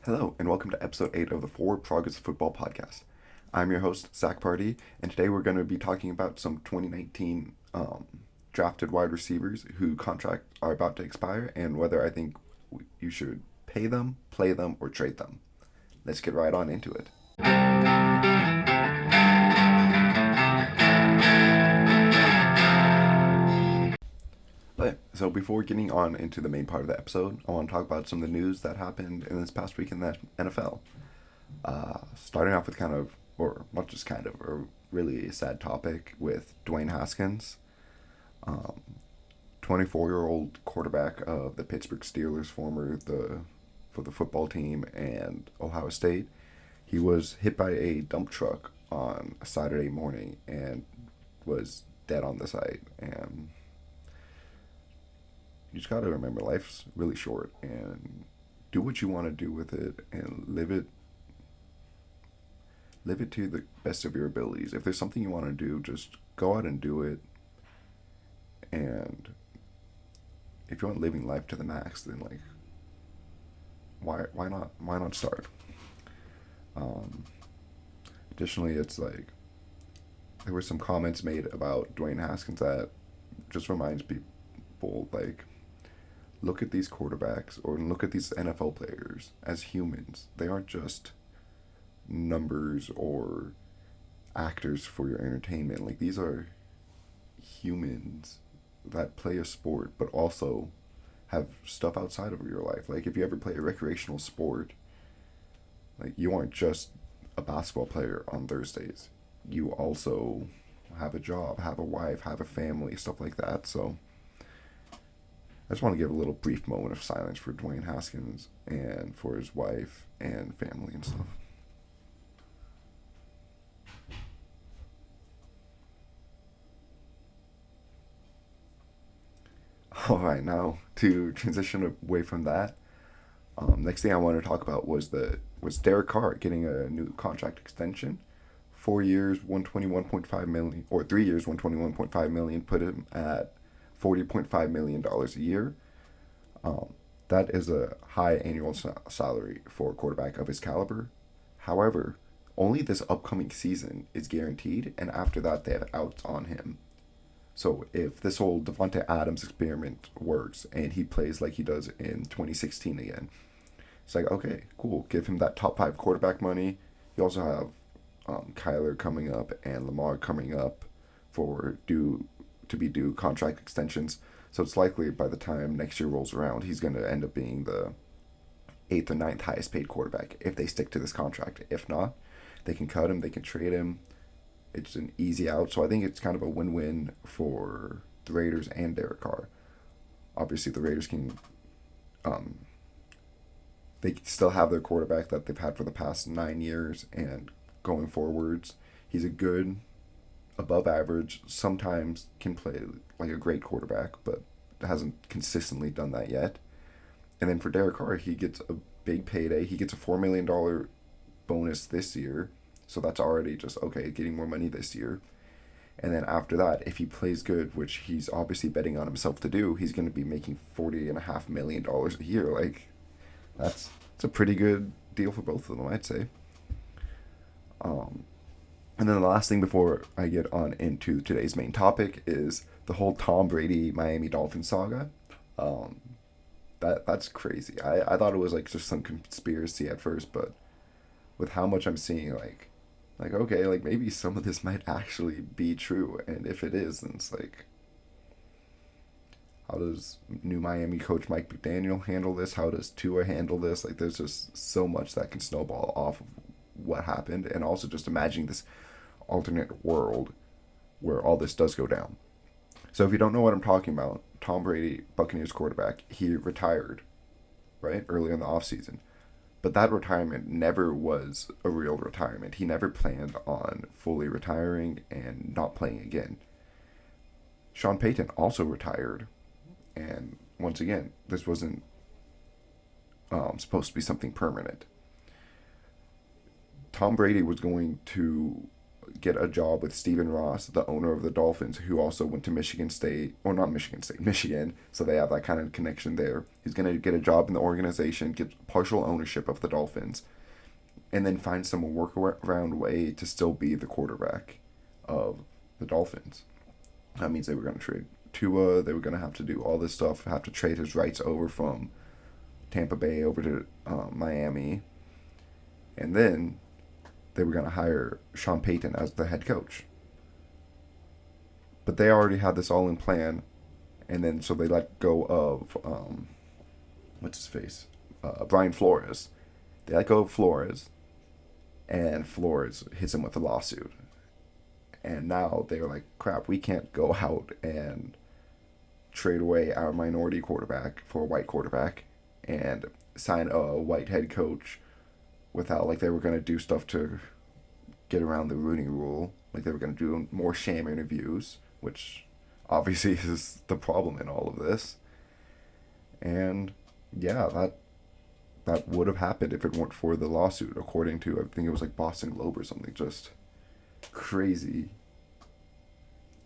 Hello, and welcome to episode 8 of the Forward Progress Football Podcast. I'm your host, Zach Party, and today we're going to be talking about some 2019 drafted wide receivers whose contracts are about to expire and whether I think you should pay them, play them, or trade them. Let's get right on into it. So before getting on into the main part of the episode, I want to talk about some of the news that happened in this past week in the NFL. Starting off with or not just kind of, a really sad topic with Dwayne Haskins, 24-year-old quarterback of the Pittsburgh Steelers, for the football team and Ohio State. He was hit by a dump truck on a Saturday morning and was dead on the site. And you just gotta remember, life's really short, and do what you want to do with it and live it to the best of your abilities. If there's something you want to do, just go out and do it. And if you want living life to the max, then why not start? Additionally, it's like there were some comments made about Dwayne Haskins that just reminds people, look at these quarterbacks or look at these NFL players as humans. They aren't just numbers or actors for your entertainment. These are humans that play a sport but also have stuff outside of your life. If you ever play a recreational sport, you aren't just a basketball player on Thursdays. You also have a job, have a wife, have a family, stuff like that. So I just want to give a little brief moment of silence for Dwayne Haskins and for his wife and family and stuff. All right, now to transition away from that, next thing I wanted to talk about was Derek Carr getting a new contract extension, 4 years, 121.5 million, or 3 years, 121.5 million, put him at $40.5 million a year. That is a high annual salary for a quarterback of his caliber. However, only this upcoming season is guaranteed, and after that, they have outs on him. So if this whole Davante Adams experiment works and he plays like he does in 2016 again, it's okay, cool. Give him that top 5 quarterback money. You also have Kyler coming up and Lamar coming up for due contract extensions. So it's likely by the time next year rolls around, he's going to end up being the 8th or ninth highest paid quarterback if they stick to this contract. If not, they can cut him, they can trade him. It's an easy out. So I think it's kind of a win-win for the Raiders and Derek Carr. Obviously, the Raiders can they still have their quarterback that they've had for the past 9 years, and going forwards, he's a good, above average, sometimes can play like a great quarterback, but hasn't consistently done that yet. And then for Derek Carr, he gets a big payday. He gets a $4 million bonus this year, so that's already just okay, getting more money this year. And then after that, if he plays good, which he's obviously betting on himself to do, he's going to be making $40.5 million a year. It's a pretty good deal for both of them, I'd say. And then the last thing before I get on into today's main topic is the whole Tom Brady Miami Dolphins saga. That's crazy. I thought it was just some conspiracy at first, but with how much I'm seeing, okay, maybe some of this might actually be true, and if it is, then it's how does new Miami coach Mike McDaniel handle this? How does Tua handle this? There's just so much that can snowball off of what happened, and also just imagining this alternate world where all this does go down. So if you don't know what I'm talking about, Tom Brady, Buccaneers quarterback, he retired, right, early in the offseason. But that retirement never was a real retirement. He never planned on fully retiring and not playing again. Sean Payton also retired. And once again, this wasn't supposed to be something permanent. Tom Brady was going to get a job with Stephen Ross, the owner of the Dolphins, who also went to Michigan State, or not Michigan State, Michigan. So they have that kind of connection there. He's going to get a job in the organization, get partial ownership of the Dolphins, and then find some workaround way to still be the quarterback of the Dolphins. That means they were going to trade Tua. They were going to have to do all this stuff, have to trade his rights over from Tampa Bay over to Miami. And then they were going to hire Sean Payton as the head coach. But they already had this all in plan. And then so they let go of, what's his face? Brian Flores. They let go of Flores. And Flores hits him with a lawsuit. And now they're like, crap, we can't go out and trade away our minority quarterback for a white quarterback and sign a white head coach without, like, they were going to do stuff to get around the Rooney Rule. Like, they were going to do more sham interviews, which obviously is the problem in all of this. And, yeah, that would have happened if it weren't for the lawsuit, according to, I think it was, like, Boston Globe or something. Just crazy.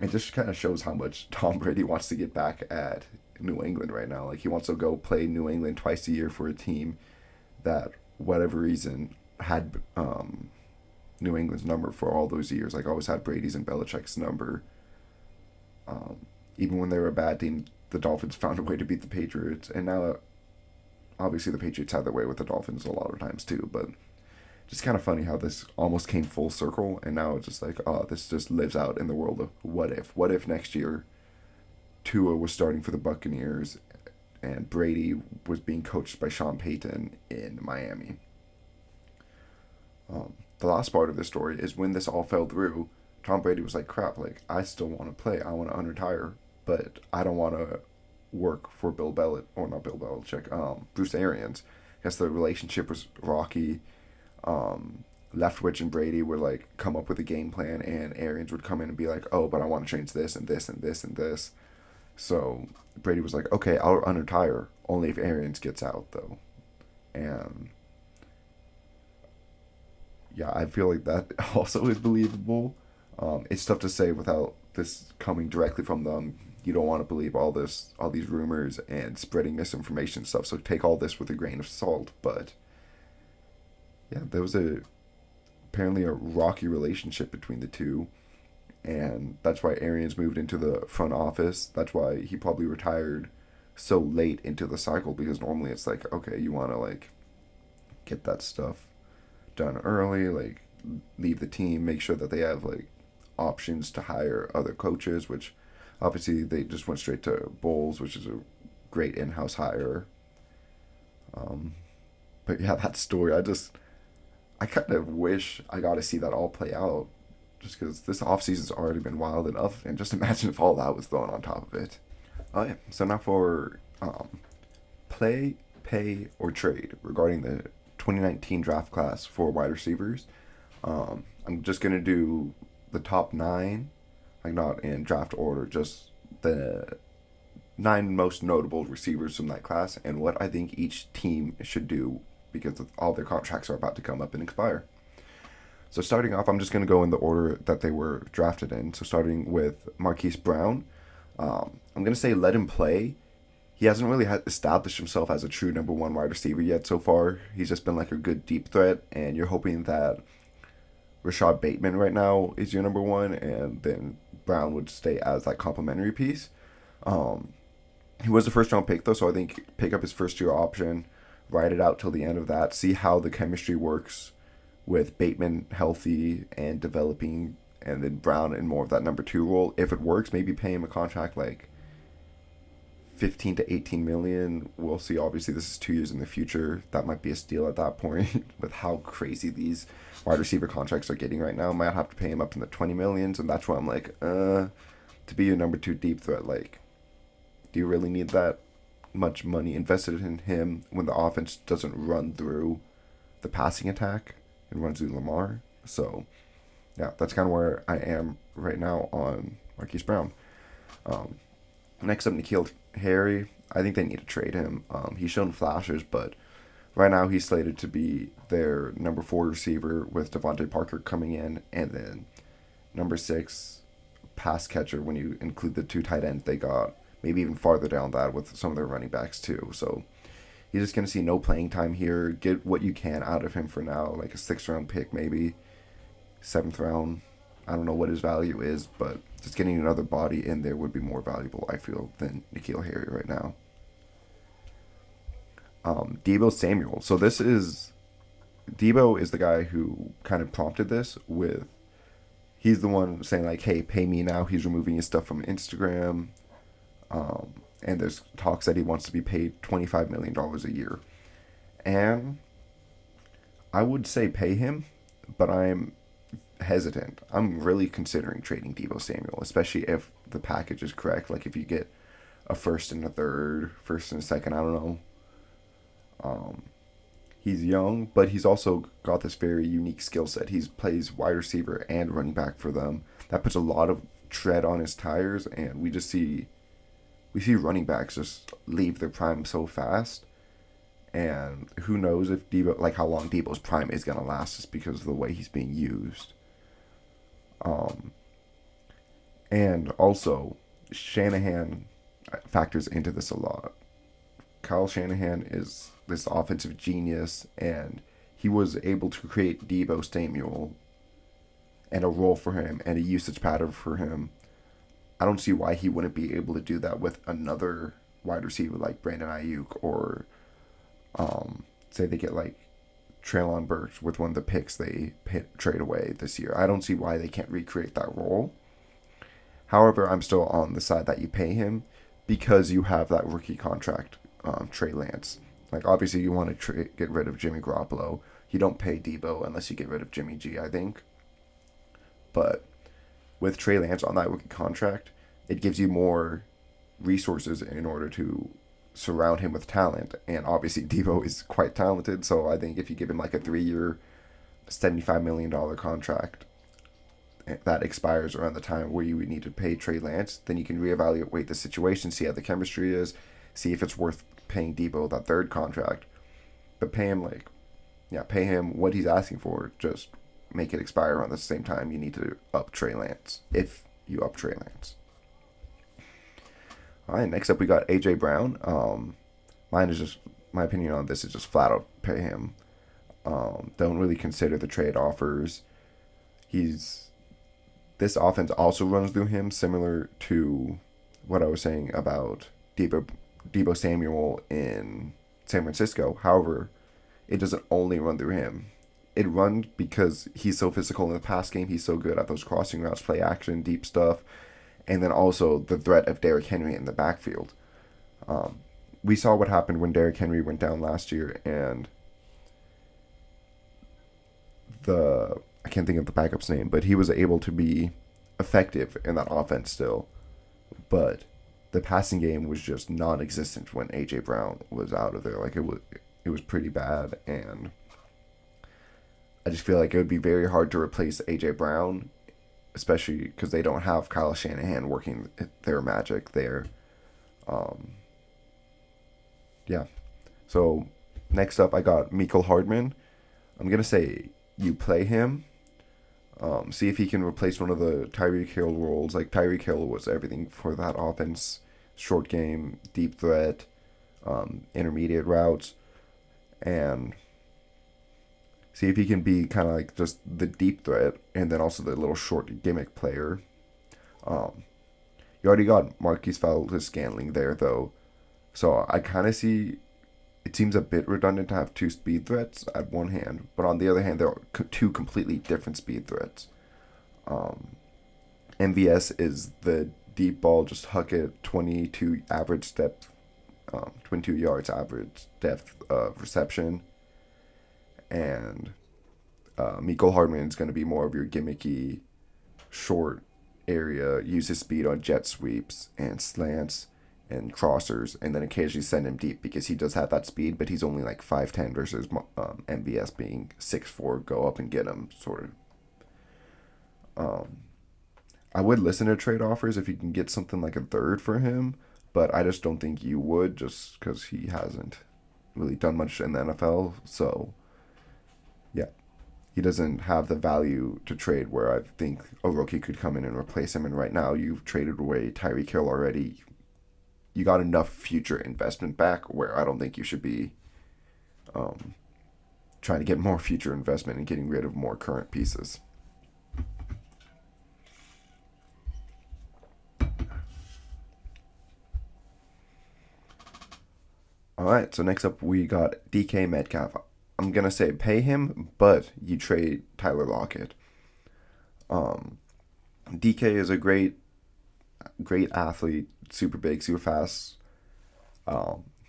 It just kind of shows how much Tom Brady wants to get back at New England right now. Like, he wants to go play New England twice a year for a team that, whatever reason, had New England's number for all those years. Like, always had Brady's and Belichick's number. Even when they were a bad team, the Dolphins found a way to beat the Patriots. And now, obviously, the Patriots had their way with the Dolphins a lot of times too. But just kind of funny how this almost came full circle. And now it's just like, oh, this just lives out in the world of what if. What if next year Tua was starting for the Buccaneers and Brady was being coached by Sean Payton in Miami. The last part of this story is when this all fell through, Tom Brady was like, crap, like, I still want to play. I want to unretire, but I don't want to work for Bruce Arians. I guess the relationship was rocky. Leftwich and Brady would, like, come up with a game plan, and Arians would come in and be like, oh, but I want to change this and this and this and this. So Brady was like, okay, I'll unretire, only if Arians gets out, though. And yeah, I feel like that also is believable. It's tough to say without this coming directly from them. You don't want to believe all these rumors and spreading misinformation and stuff, so take all this with a grain of salt. But yeah, there was apparently a rocky relationship between the two. And that's why Arians moved into the front office. That's why he probably retired so late into the cycle, because normally it's like, okay, you want to, like, get that stuff done early, like, leave the team, make sure that they have, like, options to hire other coaches, which obviously they just went straight to Bowles, which is a great in-house hire. But yeah, that story, I kind of wish I got to see that all play out. Just because this offseason's already been wild enough, and just imagine if all that was thrown on top of it. Oh yeah, so now for play, pay, or trade regarding the 2019 draft class for wide receivers. I'm just going to do the top 9, like not in draft order, just the 9 most notable receivers from that class and what I think each team should do because all their contracts are about to come up and expire. So starting off, I'm just going to go in the order that they were drafted in. So starting with Marquise Brown, I'm going to say let him play. He hasn't really established himself as a true number 1 wide receiver yet so far. He's just been like a good deep threat, and you're hoping that Rashad Bateman right now is your number 1, and then Brown would stay as that complementary piece. He was a first-round pick, though, so I think pick up his first-year option, ride it out till the end of that, see how the chemistry works with Bateman healthy and developing, and then Brown in more of that number 2 role. If it works, maybe pay him a contract like 15 to 18 million. We'll see. Obviously, this is 2 years in the future. That might be a steal at that point with how crazy these wide receiver contracts are getting right now. Might have to pay him up in the 20 millions, and that's why I'm like, to be your number 2 deep threat, like, do you really need that much money invested in him when the offense doesn't run through the passing attack and runs through Lamar? So, yeah, that's kind of where I am right now on Marquise Brown. Next up, N'Keal Harry. I think they need to trade him. He's shown flashes, but right now he's slated to be their number 4 receiver with Devontae Parker coming in, and then number 6 pass catcher when you include the 2 tight ends they got. Maybe even farther down that with some of their running backs too. So he's just gonna see no playing time here. Get what you can out of him for now, like a 6th round pick, maybe 7th round. I don't know what his value is, but just getting another body in there would be more valuable, I feel, than N'Keal Harry right now. Deebo Samuel. So Deebo is the guy who kind of prompted this with. He's the one saying like, "Hey, pay me now." He's removing his stuff from Instagram, and there's talks that he wants to be paid $25 million a year. And I would say pay him, but I'm hesitant. I'm really considering trading Deebo Samuel, especially if the package is correct. Like if you get a first and a third, first and a second, I don't know. He's young, but he's also got this very unique skill set. He plays wide receiver and running back for them. That puts a lot of tread on his tires, and we see running backs just leave their prime so fast. And who knows if Deebo, like how long Deebo's prime is gonna last, just because of the way he's being used. And also, Shanahan factors into this a lot. Kyle Shanahan is this offensive genius, and he was able to create Deebo Samuel and a role for him and a usage pattern for him. I don't see why he wouldn't be able to do that with another wide receiver like Brandon Ayuk, or say they get like Treylon Burks with one of the picks they trade away this year. I don't see why they can't recreate that role. However, I'm still on the side that you pay him because you have that rookie contract, Trey Lance. Like, obviously, you want to get rid of Jimmy Garoppolo. You don't pay Deebo unless you get rid of Jimmy G, I think. But with Trey Lance on that rookie contract, it gives you more resources in order to surround him with talent. And obviously, Deebo is quite talented. So I think if you give him like a 3-year, $75 million contract that expires around the time where you would need to pay Trey Lance, then you can reevaluate the situation, see how the chemistry is, see if it's worth paying Deebo that 3rd contract. But pay him pay him what he's asking for. Just make it expire around the same time you need to up Trey Lance, if you up Trey Lance. All right, next up we got AJ Brown. My opinion on this is just flat out pay him. Don't really consider the trade offers. This offense also runs through him, similar to what I was saying about Deebo Samuel in San Francisco. However, it doesn't only run through him. It runs because he's so physical in the pass game. He's so good at those crossing routes, play action, deep stuff, and then also the threat of Derrick Henry in the backfield. We saw what happened when Derrick Henry went down last year, and I can't think of the backup's name, but he was able to be effective in that offense still. But the passing game was just non-existent when AJ Brown was out of there. Like it was pretty bad, and I just feel like it would be very hard to replace AJ Brown, especially because they don't have Kyle Shanahan working their magic there. So next up, I got Mecole Hardman. I'm gonna say you play him. See if he can replace one of the Tyreek Hill roles. Like Tyreek Hill was everything for that offense: short game, deep threat, intermediate routes, and see if he can be kind of like just the deep threat and then also the little short gimmick player. You already got Marquise Valdes-Scantling there though, so I kind of see. It seems a bit redundant to have 2 speed threats at one hand, but on the other hand, there are 2 completely different speed threats. MVS is the deep ball, just huck it, 22 average depth, 22 yards average depth of reception, and Mecole Hardman is going to be more of your gimmicky, short area, use his speed on jet sweeps and slants and crossers, and then occasionally send him deep because he does have that speed, but he's only like 5'10" versus MVS being 6'4", go up and get him, sort of. I would listen to trade offers if you can get something like a 3rd for him, but I just don't think you would, just because he hasn't really done much in the NFL. So, yeah, he doesn't have the value to trade where I think a rookie could come in and replace him. And right now, you've traded away Tyreek Hill already. You got enough future investment back where I don't think you should be um, trying to get more future investment and getting rid of more current pieces. All right, so next up we got DK Metcalf. I'm gonna say pay him, but you trade Tyler Lockett. Um, DK is a great athlete, super big, super fast.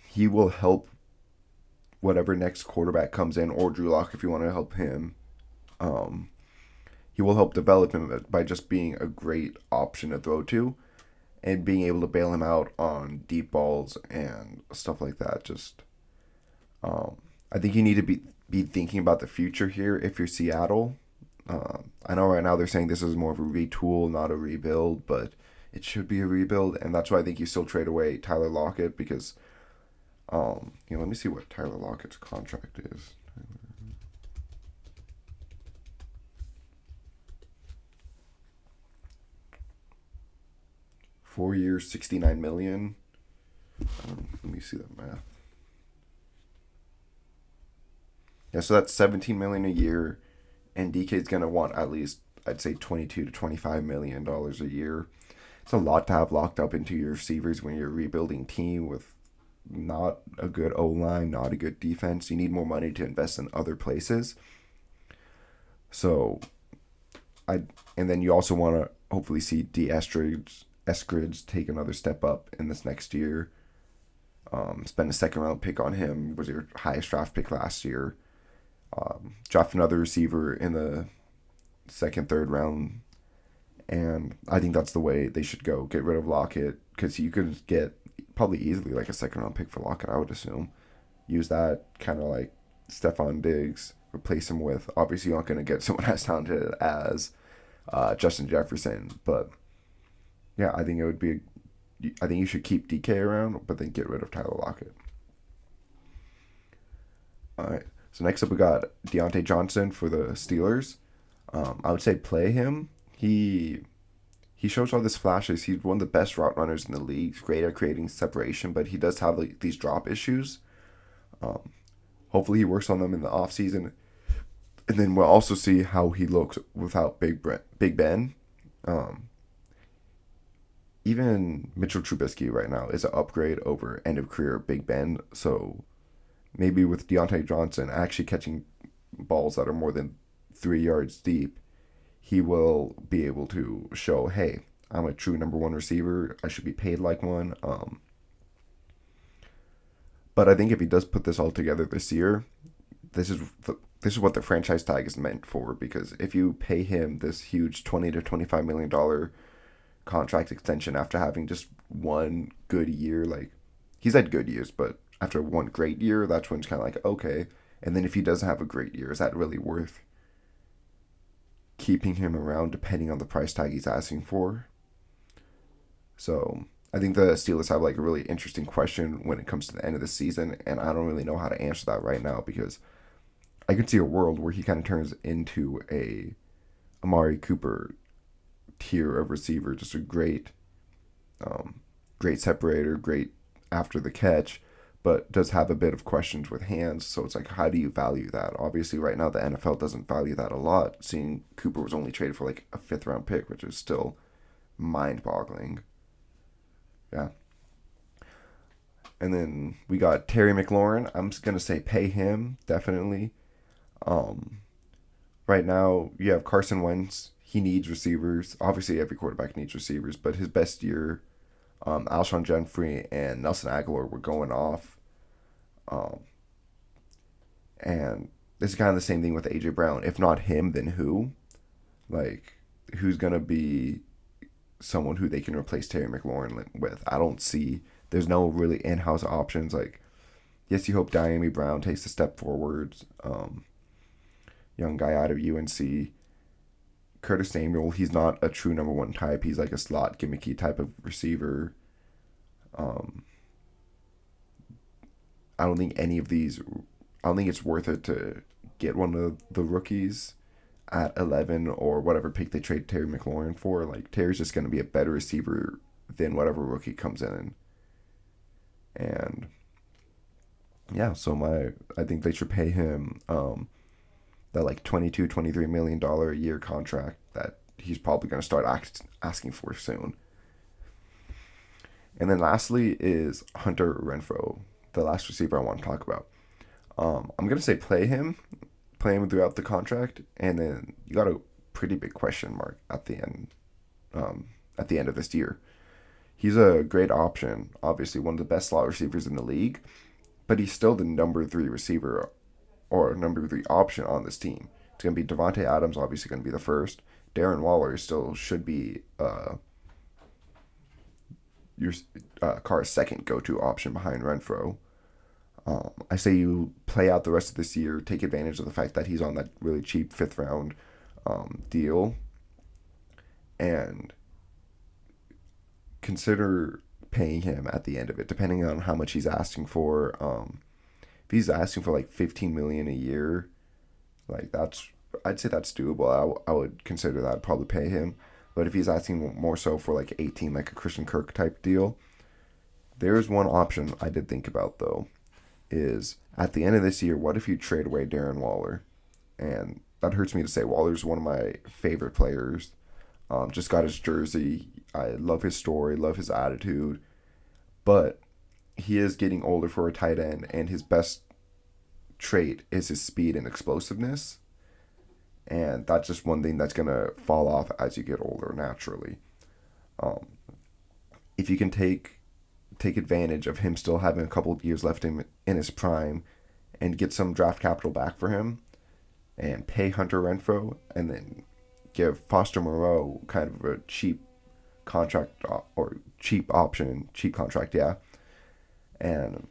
He will help whatever next quarterback comes in, or Drew Lock if you want to help him. Um, he will help develop him by just being a great option to throw to and being able to bail him out on deep balls and stuff like that. Just um, I think you need to be thinking about the future here if you're Seattle. I know right now they're saying this is more of a retool, not a rebuild, but it should be a rebuild, and that's why I think you still trade away Tyler Lockett because let me see what Tyler Lockett's contract is. 4 years, 69 million. Let me see that math. Yeah, so that's 17 million a year, and DK's gonna want at least I'd say 22 to 25 million dollars a year. It's a lot to have locked up into your receivers when you're a rebuilding team with not a good O line, not a good defense. You need more money to invest in other places. So I and then you also want to hopefully see Eskridge take another step up in this next year. Spend a second round pick on him. Was your highest draft pick last year. Draft another receiver in the second, third round, and I think that's the way they should go. Get rid of Lockett because you could get probably easily like a second round pick for Lockett. I would assume. Use that kind of like Stephon Diggs. Replace him with obviously you're not going to get someone as talented as Justin Jefferson, but yeah, I think it would be. I think you should keep DK around, but then get rid of Tyler Lockett. All right. So next up we got Deontay Johnson for the Steelers. I would say play him. He shows all these flashes. He's one of the best route runners in the league. He's great at creating separation, but he does have like these drop issues. Um, Hopefully he works on them in the offseason. And then we'll also see how he looks without Big Ben. Um, Even Mitchell Trubisky right now is an upgrade over end of career Big Ben. So maybe with Deontay Johnson actually catching balls that are more than 3 yards deep, he will be able to show, hey, I'm a true number one receiver. I should be paid like one. But I think if he does put this all together this year, this is this is what the franchise tag is meant for. Because if you pay him this huge $20 to $25 million contract extension after having just one good year, like he's had good years, but after one great year, that's when it's kind of like okay. And then if he doesn't have a great year, is that really worth keeping him around? Depending on the price tag he's asking for. So I think the Steelers have like a really interesting question when it comes to the end of the season, and I don't really know how to answer that right now because I could see a world where he kind of turns into a Amari Cooper tier of receiver, just a great separator, great after the catch, but does have a bit of questions with hands. So it's like, how do you value that? Obviously, right now the NFL doesn't value that a lot. Seeing Cooper was only traded for like a fifth round pick, which is still mind boggling. Yeah. And then we got Terry McLaurin. I'm just gonna say pay him definitely. Um, right now you have Carson Wentz. He needs receivers. Obviously, every quarterback needs receivers, but his best year, Alshon Jeffrey and Nelson Aguilar were going off. Um, and this is kind of the same thing with AJ Brown. If not him, then who? Like, who's gonna be someone who they can replace Terry McLaurin with? I don't see. There's no really in-house options. Like, yes, you hope Diami Brown takes a step forwards. Young guy out of UNC. Curtis Samuel, he's not a true number one type. He's like a slot gimmicky type of receiver. Um, I don't think any of these. I don't think it's worth it to get one of the rookies at 11 or whatever pick they trade Terry McLaurin for. Like, Terry's just going to be a better receiver than whatever rookie comes in. And yeah, so I think they should pay him that like $22-23 million a year contract that he's probably going to start asking for soon. And then lastly is Hunter Renfrow, the last receiver I want to talk about. I'm going to say play him throughout the contract, and then you got a pretty big question mark at the end of this year. He's a great option, obviously one of the best slot receivers in the league, but he's still the number 3 receiver or number 3 option on this team. It's going to be Devontae Adams, obviously going to be the first. Darren Waller still should be your Carr's second go-to option behind Renfrow. I say you play out the rest of this year, take advantage of the fact that he's on that really cheap 5th round deal, and consider paying him at the end of it, depending on how much he's asking for. If he's asking for like $15 million a year, like I'd say that's doable. I would consider that, probably pay him. But if he's asking more so for like 18, like a Christian Kirk type deal, there's one option I did think about though, is at the end of this year, what if you trade away Darren Waller? And that hurts me to say. Waller's one of my favorite players. Just got his jersey. I love his story, love his attitude. But he is getting older for a tight end, and his best trait is his speed and explosiveness. And that's just one thing that's going to fall off as you get older naturally. If you can take advantage of him still having a couple of years left in his prime and get some draft capital back for him and pay Hunter Renfrow and then give Foster Moreau kind of a cheap contract or cheap contract, yeah. And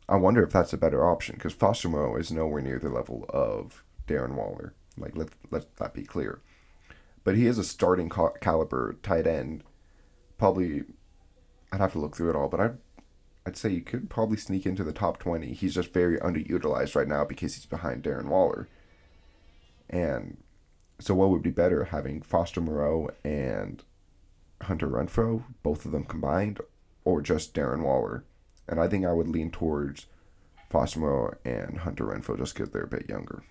I wonder if that's a better option because Foster Moreau is nowhere near the level of Darren Waller. Like, let that be clear. But he is a starting caliber tight end. Probably, I'd have to look through it all, but I'd say you could probably sneak into the top 20. He's just very underutilized right now because he's behind Darren Waller. And so what would be better, having Foster Moreau and Hunter Renfrow, both of them combined, or just Darren Waller? And I think I would lean towards Foster Moreau and Hunter Renfrow just because they're a bit younger.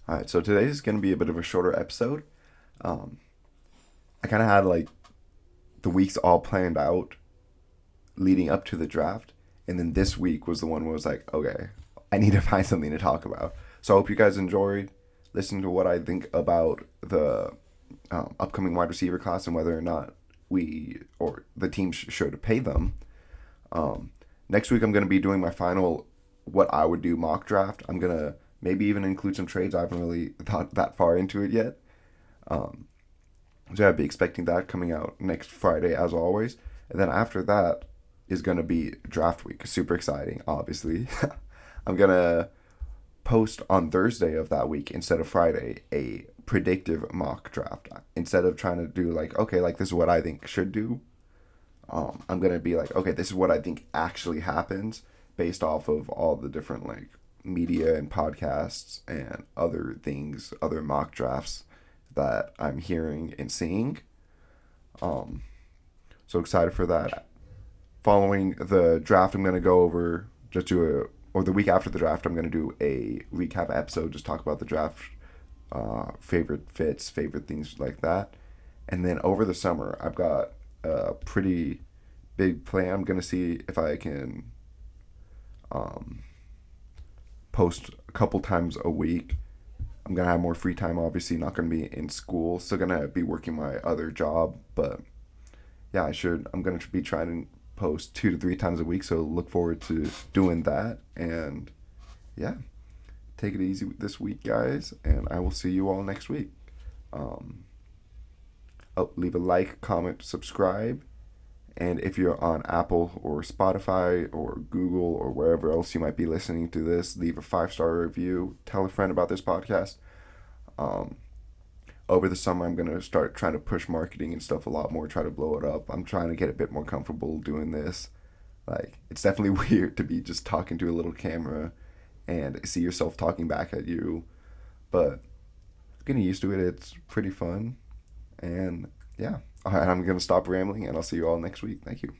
All right, so today is going to be a bit of a shorter episode. I kind of had like the weeks all planned out leading up to the draft, and then this week was the one where I was like, okay, I need to find something to talk about. So I hope you guys enjoyed listening to what I think about the upcoming wide receiver class and whether or not we or the team should pay them. Next week I'm going to be doing my final what I would do mock draft. I'm going to maybe even include some trades. I haven't really thought that far into it yet. So I'd be expecting that coming out next Friday as always. And then after that is going to be draft week. Super exciting, obviously. I'm going to post on Thursday of that week instead of Friday a predictive mock draft. Instead of trying to do like, okay, like this is what I think should do. I'm going to be like, okay, this is what I think actually happens based off of all the different like media and podcasts and other things, other mock drafts that I'm hearing and seeing. So excited for that. Following the draft, I'm going to go over, or the week after the draft, I'm going to do a recap episode, just talk about the draft, favorite fits, favorite things like that. And then over the summer, I've got a pretty big plan. I'm going to see if I can post a couple times a week. I'm going to have more free time, obviously, not going to be in school. Still going to be working my other job, but yeah, I'm going to be trying to post 2 to 3 times a week, so look forward to doing that. And yeah, take it easy this week, guys, and I will see you all next week. Leave a like, comment, subscribe, and if you're on Apple or Spotify or Google or wherever else you might be listening to this, leave a 5-star review. Tell a friend about this podcast. Over the summer, I'm going to start trying to push marketing and stuff a lot more, try to blow it up. I'm trying to get a bit more comfortable doing this. Like, it's definitely weird to be just talking to a little camera and see yourself talking back at you. But getting used to it. It's pretty fun. And yeah, all right, I'm going to stop rambling and I'll see you all next week. Thank you.